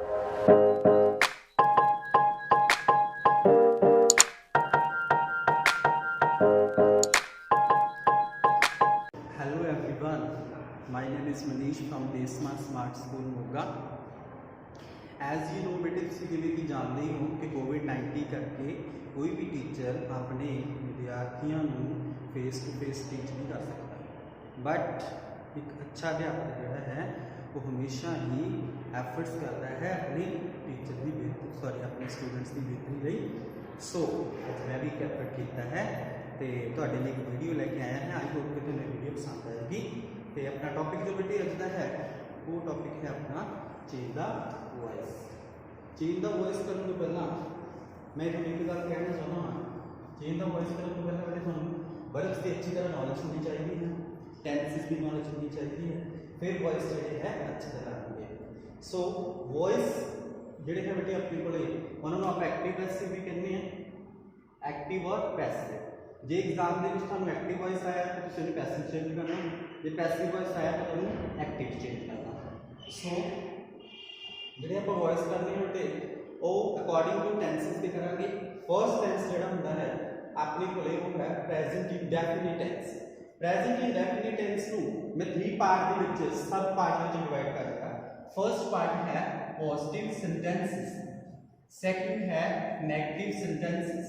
Hello everyone, my name is Manish from Desma Smart School Moga। As you know बेटे तुम जिमें कि जानते ही हो कि कोविड-19 करके कोई भी टीचर अपने विद्यार्थियों फेस टू फेस टीच नहीं कर सकता, बट एक अच्छा अध्यापक जोड़ा है वो हमेशा ही एफर्ट्स करता है अपने टीचर की बेहतरी अपने स्टूडेंट्स की बेहतरी लिए। सो मैं भी एक एफर्ट किया है तो तुहाडे लिए एक वीडियो लेके आया है। आई होप कि तुम्हें वीडियो पसंद आएगी। तो अपना टॉपिक जो बेटे अज का है वो टॉपिक है अपना change the voice. Change the voice करने तो पहला मैं तुम्हें एक गल कहना चाहता हाँ, चेंज द वॉइस करने तो पहले थोड़ा वर्ब्स की अच्छी तरह नॉलेज होनी चाहिए है, टेंसेस की नॉलेज होनी चाहिए है, फिर वॉइस जोड़े है अच्छी तरह आएंगे। सो वॉइस जोड़े है बेटे अपने को उन्होंने आप एक्टिव पैसिव भी कहते हैं, एक्टिव और पैसिव। जे एग्जाम के तुम एक्टिव वॉइस आया तो तुम पैसिव चेंज करना, जो पैसिव वॉइस आया तो तुम एक्टिव चेंज करना। सो जो आप वॉइस करनी बेटे वो अकॉर्डिंग टू टेंसेस भी करेंगे। फर्स्ट टेंस जो होंगे है अपने को वो है present indefinite tense. Present indefinite tense को मैं 3 पार्ट के सब पार्ट में डिवाइड करता। फर्स्ट पार्ट है पॉजिटिव सेंटेंसेस, सेकंड है नेगेटिव सेंटेंसेस,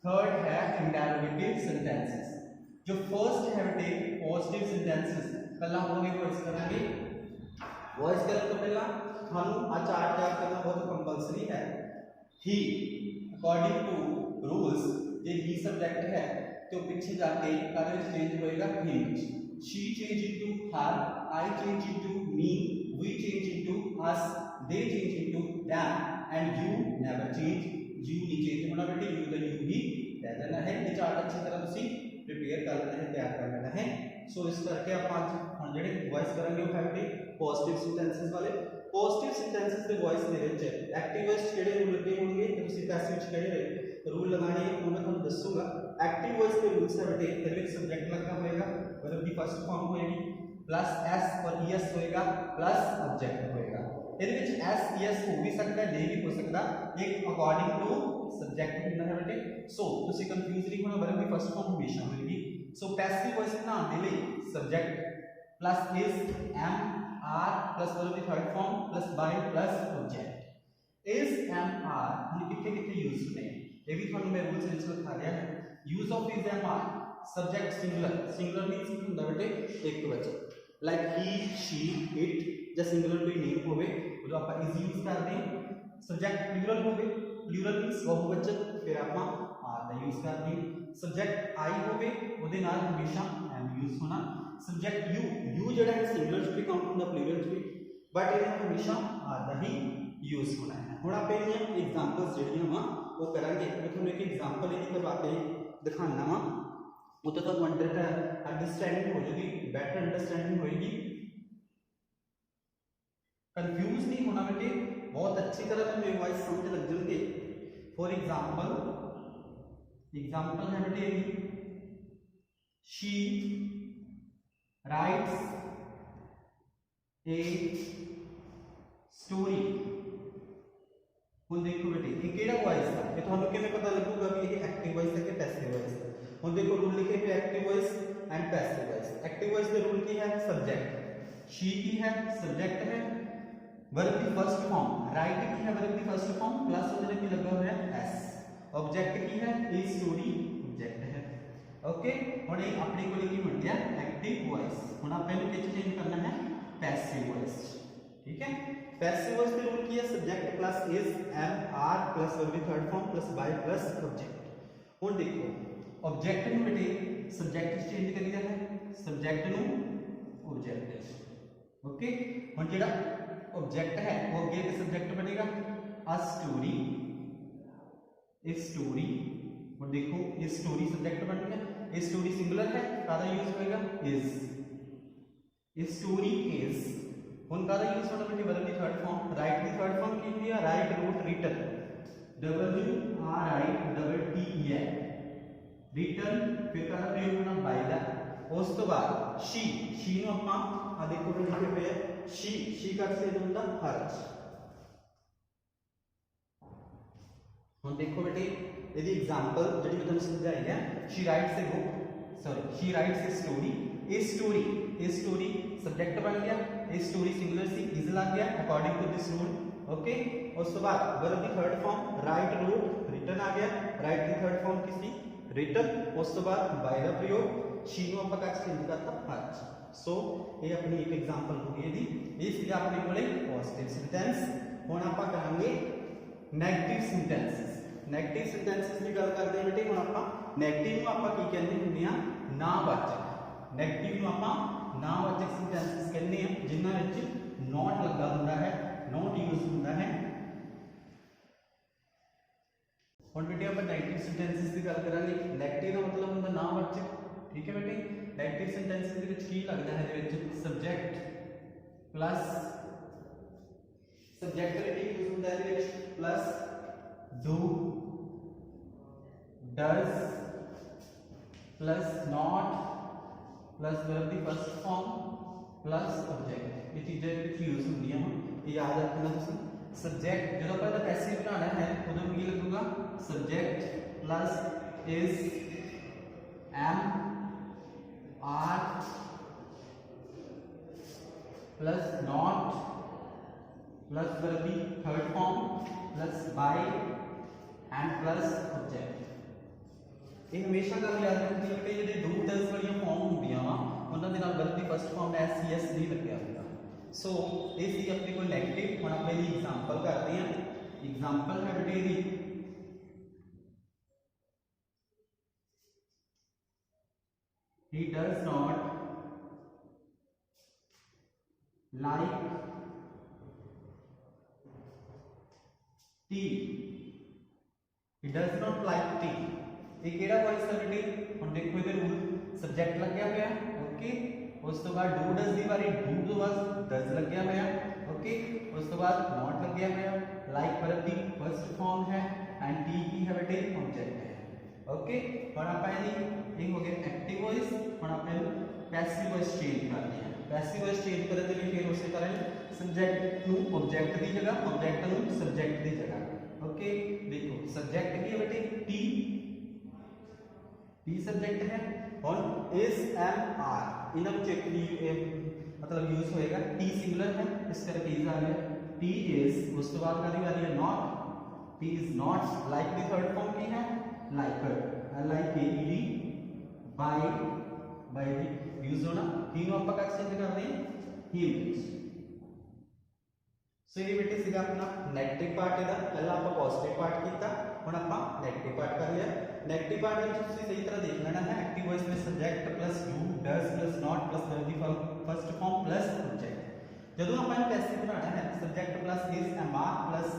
थर्ड है इंटरोगेटिव सेंटेंसेस। जो फर्स्ट है बेटे पॉजिटिव सेंटेंसेस पहला हम लोग वॉइस करेंगे। वॉइस करने तो पहला हम आ चार्ट तैयार करना बहुत कंपलसरी है। ही अकॉर्डिंग टू रूल्स ये ही सब्जेक्ट है तो पीछे जाके कलर चेंज होएगा him. She change into her, I change into me, we change into us, they change into them and you never change. You नहीं चेंज होना बेटे, यू तो यू ही रह जाना है। ये चार्ट अच्छी तरह तुसी प्रिपेयर कर लेना है, तैयार कर लेना है। सो इस करके आप हम जो वॉइस करेंगे वो है बेटे पॉजिटिव सेंटेंसेस वाले। पॉजिटिव सेंटेंसेस के वॉइस दे विच एक्टिव वॉइस केड़े रूल लगे होंगे तो तुसी पैसिव विच केड़े रूल लगाने हैं वो मैं तुहानू दसूंगा। एक्टिव वॉइस के रूल्स है बेटे इहदे विच सब्जेक्ट लगा होएगा, वर्ब की फर्स्ट फॉर्म होएगी, प्लस एस और ईएस होएगा, प्लस ऑब्जेक्ट होएगा। इहदे विच एस ईएस हो भी सकता है, नहीं भी हो सकता, एक अकॉर्डिंग टू सब्जेक्ट होना है बेटे। सो तुसी कंफ्यूज नहीं होना, वर्ब की फर्स्ट फॉर्म हमेशा होएगी। सो पैसिव वॉइस बनाने लई subject plus is am are plus verb की third form plus by plus object. Is am are हम कितने कितने यूज होते हैं ये भी थोड़ा मैं रूल्स लिस्ट लिखा दिया है। Use of is am are subject singular, singular means कि ਹੁੰਦਾ बेटे एक वचन, लाइक ही शी इट ਜਾਂ सिंगुलर कोई नेम होवे तो ਆਪਾਂ इज यूज करते हैं। सब्जेक्ट प्लूरल होवे, प्लूरल मींस बहुवचन, फिर ਆਪਾਂ आर ਦਾ यूज करते हैं। सब्जेक्ट आई होवे ਉਹਦੇ ਨਾਲ हमेशा एम यूज होना। सब्जेक्ट यू, यू जो है सिंगुलर च भी काउंट होता प्लूरल च भी, बट ये हमेशा आर का ही यूज होना है। हुण आप एग्जांपल्स जड़ियां वा वो करांगे। मैं तुहानू एक एग्जांपल ही करवा के दिखाना वा, वो तो तुहानू अंडरस्टैंडिंग हो जाएगी, बेटर अंडरस्टैंडिंग होएगी, कंफ्यूज नहीं होना बेटे, बहुत अच्छी तरह तुहानू वॉइस समझ लग जाएंगे। फॉर एग्जांपल, एग्जांपल है बेटे शी writes a story। हुण देखो बेटे ये केड़ा वॉइस है, ये तुहानू किवें पता लगूगा कि ये एक्टिव वॉइस है कि पैसिव वॉइस है। हुण देखो रूल लिखे पे active voice and passive voice. Active voice के रूल की है सब्जेक्ट, शी की है सब्जेक्ट है, वर्ब की फर्स्ट फॉर्म राइट की है, वर्ब की फर्स्ट फॉर्म प्लस उधर की लगा हुआ है एस, ऑब्जेक्ट की है ए स्टोरी ऑब्जेक्ट है। ओके हुण ये अपने को की बन गया एक्टिव वॉइस। हुण आप इहनू किस चेंज करना है पैसिव वॉइस, ठीक है। पैसिव वॉइस के रूल की है subject plus is am are plus verb की third form plus by plus object. हुण देखो ऑब्जेक्ट नू बेटे सब्जेक्ट चेंज करीदा है, सब्जेक्ट नू ऑब्जेक्ट। ओके हुण जेड़ा ऑब्जेक्ट है वो अगे एक सब्जेक्ट बनेगा अ स्टोरी, ए स्टोरी। और देखो ये स्टोरी सब्जेक्ट बन गया, ये स्टोरी सिंगुलर है कादा यूज होएगा इज, ये स्टोरी इज। हुन कादा यूज होना बेटे वर्ब की थर्ड फॉर्म, राइट की थर्ड फॉर्म की हुई है write root written, W R I double T E N written, फिर कादा प्रयोग होना बाय द। उस तो बाद शी, शी नु ਆਪਾਂ आ देखो लिखे पे है शी, शी का से होता हर, हुण देखो बेटे ਇਹਦੀ एग्जांपल ਜਿਹੜੀ मैं ਤੁਹਾਨੂੰ ਸਮਝਾਈ है she writes a book sorry she writes a story a story subject बन गया ए स्टोरी सिंगुलर सी इज लग गया according to this rule okay. उस तो बाद वर्ब की third form write wrote written आ गया राइट की थर्ड फॉर्म किसी रिटन उस तो बाद बाय द प्रयोग शी ਨੂੰ ਆਪਾਂ ਕਾ ਚੇਂਜ ਕਰਤਾ ਅੱਜ। सो ये अपनी एक एग्जांपल हो गई ये सीधा अपने कोले पॉजिटिव सेंटेंस। हुण आपां करांगे नेगेटिव सेंटेंसेस। नेगेटिव सेंटेंसेस की गल करते हैं बेटे हुण आपां नेगेटिव ਨੂੰ ਆਪਾਂ ਕੀ ਕਹਿੰਦੇ ਹੁੰਦੇ ਆ ਨਾਵਾਚਕ। नेगेटिव ਨੂੰ ਆਪਾਂ ਨਾਵਾਚਕ सेंटेंसेस ਕਹਿੰਦੇ ਆ ਜਿਨ੍ਹਾਂ ਵਿੱਚ नॉट ਲੱਗਾ ਹੁੰਦਾ ਹੈ नॉट यूज ਹੁੰਦਾ है। हुण बेटे ਆਪਾਂ नेगेटिव सेंटेंसेस की गल करांगे। नेगेटिव का मतलब ਹੁੰਦਾ ਨਾਵਾਚਕ ठीक है बेटे। नेगेटिव सेंटेंसेस ਦੇ ਵਿੱਚ ਕੀ ਲੱਗਦਾ ਹੈ ਇਹਦੇ ਵਿੱਚ subject plus subject relative use होता है ਵਿੱਚ plus do does plus not plus verb की फर्स्ट फॉर्म प्लस ऑब्जेक्ट ये चीजें ਵਿੱਚ यूज ਹੁੰਦੀਆਂ ਹਨ ਇਹ याद रखना ਤੁਸੀਂ। सब्जेक्ट ਜਦੋਂ ਆਪਾਂ ਇਹਦਾ ਪੈਸਿਵ ਬਣਾਉਣਾ है ਉਦੋਂ ਕੀ ਲੱਗੂਗਾ subject plus is am are plus not plus verb की third form plus by and plus object. ये हमेशा गल याद रखनी है कि जो डू डज वाली फॉर्म होंदियां वा उन्हां दे नाल वर्ब की first form S C S नहीं लग्या होगा। सो ये सी अपनी कोई नेगेटिव। हुण आपां इसदी एग्जांपल करते हैं। एग्जांपल है बेटे दी he does not like tea he does not like tea ये केड़ा वॉइस है बेटे हुण देखो इधर रूल सब्जेक्ट लग गया होया ओके। उस तो बाद डू डज दी बारी डू तो बस डज लग गया होया ओके। उस तो बाद नॉट लग गया होया like verb the first form है एंड टी की है बेटे ऑब्जेक्ट है ओके। हुण आपां ये हो गया एक्टिव वॉइस। हुण आपां पैसिव वॉइस चेंज करते हैं। पैसिव वॉइस चेंज करने के लिए फिर उसी तरह सब्जेक्ट नू ऑब्जेक्ट की जगह ऑब्जेक्ट नू सब्जेक्ट की जगह ओके। देखो सब्जेक्ट की है बेटे टी टी सब्जेक्ट है और इज एम आर इन्हां विच एक मतलब यूज होएगा टी सिंगुलर है इस करके इज आ गया टी इज। उस तो बाद कादी वाली है not T is not like दी थर्ड फॉर्म की है लाइक LIKED बाय बाय दी यूज होना ही नु ਆਪਾਂ कट चेंज कर दें ही यूज। सो ये बेटे सीधा अपना नेगेटिव पार्ट है पहला ਆਪਾਂ पॉजिटिव पार्ट किया ਹੁਣ ਆਪਾਂ नेगेटिव पार्ट कर लिया। नेगेटिव पार्ट में ਤੁਸੀਂ सही तरह देख लेना है एक्टिव वॉइस में subject plus do does plus not plus verb की फर्स्ट फॉर्म प्लस ऑब्जेक्ट। ਜਦੋਂ ਆਪਾਂ ਇਹ पैसिव बनाना है subject plus is am are plus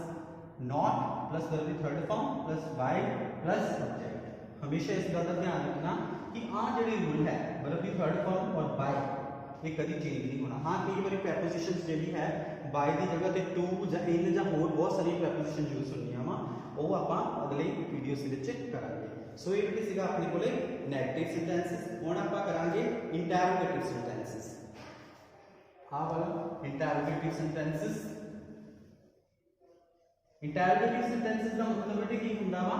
not plus verb की third form plus by plus object. हमेशा इस बात का ध्यान रखना कि आ जो रूल है वर्ब की थर्ड फॉर्म और बाय ये कभी चेंज नहीं होना। हाँ कई बार प्रैपोजिशंस जी है बाय की जगह पे टू या इन या होर बहुत सारी प्रैपोजिशन यूज होंदियां वा वो आप अगले वीडियोस करांगे। सो ये बेटे सीगा अपने कोले नेगेटिव सेंटेंसेस। हुण आप करांगे इंटरोगेटिव सेंटेंसेस। हाँ वाला इंटरोगेटिव सेंटेंसेस। इंटरोगेटिव सेंटेंसेस का मतलब बेटे की हुंदा वा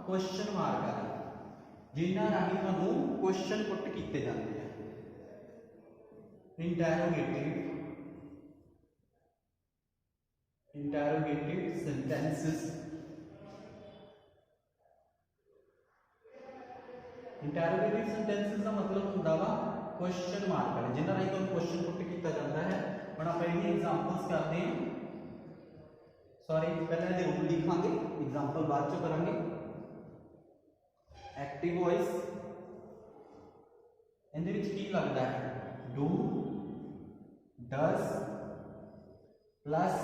क्वेश्चन मार्क वाले जिन्हां राही तुहानूं क्वेश्चन पुट कीते जांदे हैं। Interrogative sentences. इंटरोगेटिव सेंटेंसेस का मतलब हुंदा वा क्वेश्चन मार्क वाले जिन्हां राही तुहानूं क्वेश्चन पुट कीता जांदा है। हुण आपां इहदी एग्जांपल्स करते हैं। सॉरी पहले ये रूल लिखांगे एग्जांपल बाद चो करांगे। एक्टिव वॉइस इहदे विच की लगदा है do does plus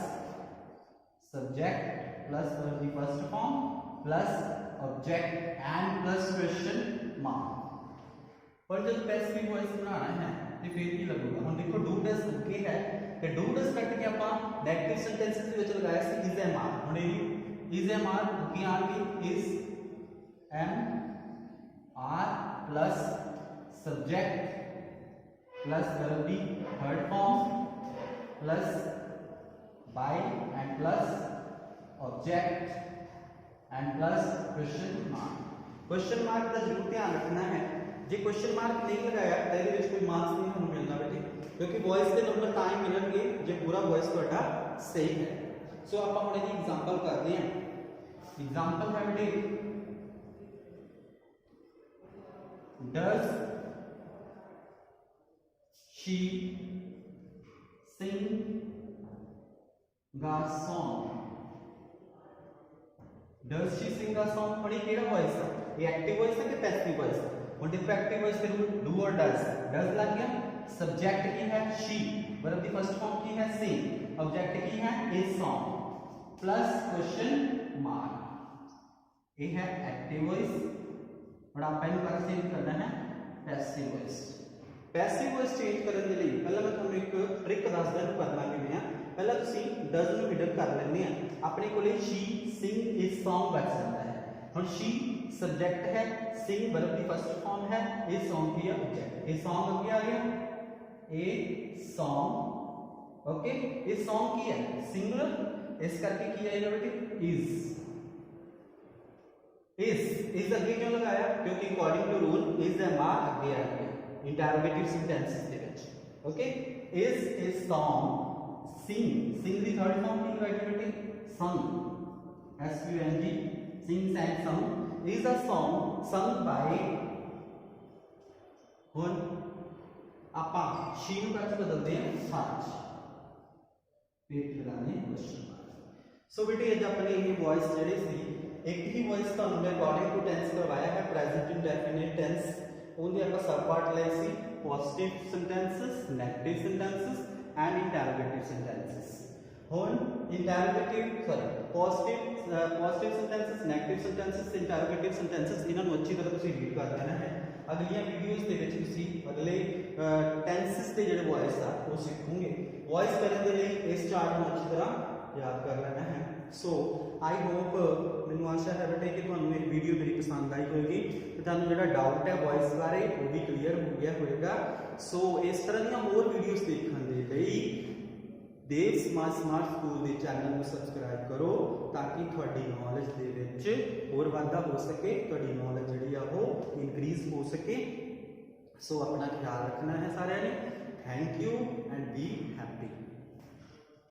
subject plus verb की first form plus object and plus question mark. और जब पैसिव वॉइस बनाना है तो फिर की लगेगा हम देखो डू डज ओके है तो डू डज कट के आप नेगेटिव सेंटेंसेस के विच लगाया सी इज एम आर। हुण इज एम आर की आएगी is am are plus subject plus verb की third form plus by and plus object and plus question mark. Question mark का जरूर ध्यान रखना है, जो क्वेश्चन मार्क नहीं लगाया तो ये कोई मार्क्स नहीं हमें मिलना बेटे, क्योंकि वॉइस के नंबर तां ही मिलणगे जो पूरा वॉइस तुहाडा सही है। सो आप हम इसकी एग्जाम्पल करते हैं। एग्जाम्पल है बेटे, does she Singh the song. Does she Singh the song पढ़ी केड़ा वॉइस है, ये एक्टिव वॉइस है कि पैसिव वॉइस है। और डिफरेंट एक्टिव वॉइस के रूल डू और डज। डज लग गया, सब्जेक्ट की है शी, वर्ब की फर्स्ट फॉर्म की है सिंग, ऑब्जेक्ट की है is song, plus question mark. ये है एक्टिव वॉइस और आप पहले बार चेंज करना है passive voice. Passive voice change करने के लिए पहले मैं ਤੁਹਾਨੂੰ ਇੱਕ ट्रिक ਦੱਸਦਾ ਨੂੰ ਕਰਨਾ ਕਿਵੇਂ ਆ। ਪਹਿਲਾਂ ਤੁਸੀਂ ਡਜ਼ ਨੂੰ ਹਿਡਨ ਕਰ ਲੈਣੇ ਆ, ਆਪਣੇ ਕੋਲੇ she sing is song ਬਚ ਜਾਂਦਾ ਹੈ। ਹੁਣ she सब्जेक्ट है, sing वर्ब की फर्स्ट फॉर्म है, is song की ऑब्जेक्ट। ये सॉन्ग अगे आ गया, ए सॉन्ग, ओके। ये सॉन्ग की है सिंगुलर, इस करके किया जाएगा बेटे is। इज अगे क्यों लगाया, क्योंकि according to rule is am are अगे आ गया इंटरोगेटिव सेंटेंसेस दे विच, okay. Is song sing, sing दी थर्ड फॉर्म की लगाई बेटे संग, SUNG, sing sang sung is a song sung by। हुन आपा शी ਨੂੰ ਕੱਚ ਬਦਲਦੇ ਹਾਂ ਸੱਚ, ਪੇਟ ਲਗਾਣੇ क्वेश्चन मार्क। सो बेटे ਅੱਜ ਆਪਣੇ ਇਹ ਵੌਇਸ ਜਿਹੜੇ ਸੀ, ਇੱਕ ਹੀ ਵੌਇਸ ਤੁਹਾਨੂੰ ਮੈਂ ਅਕॉर्डिंग टू टेंस ਕਰਵਾਇਆ ਹੈ, प्रेजेंट इंडेफिनिट टेंस। ਉਹਦੇ ਆਪਾਂ ਸਬ ਪਾर्ट ਲਏ ਸੀ positive sentences, negative sentences and interrogative sentences. हुन interrogative positive sentences, negative sentences, interrogative sentences इन्हां नूं अच्छी तरह तुसीं रीड कर लेना है। अगलियां वीडियोज़ दे विच तुसीं अगले टेंसेस के जिहड़े वॉइस आ वो सीखोगे। वॉइस करने के लिए इस चार्ट नूं अच्छी तरह याद कर लेना है। सो आई होप, मैनूं आशा है बेटे कि तुहानूं ये वीडियो मेरी पसंद आई होगी, तो तुहानूं जिहड़ा डाउट है वॉइस बारे वो भी क्लीयर हो गया होएगा। सो इस तरह दी होर वीडियोज़ देखने के लिए देव स्मार्ट स्कूल के चैनल को सबसक्राइब करो, ताकि थोड़ी नॉलेज दे विच होर वाधा हो सके, थोड़ी नॉलेज जिहड़ी आ वो इनक्रीज हो सके। सो अपना ख्याल रखना है सारिਆਂ ने। Thank you and be happy.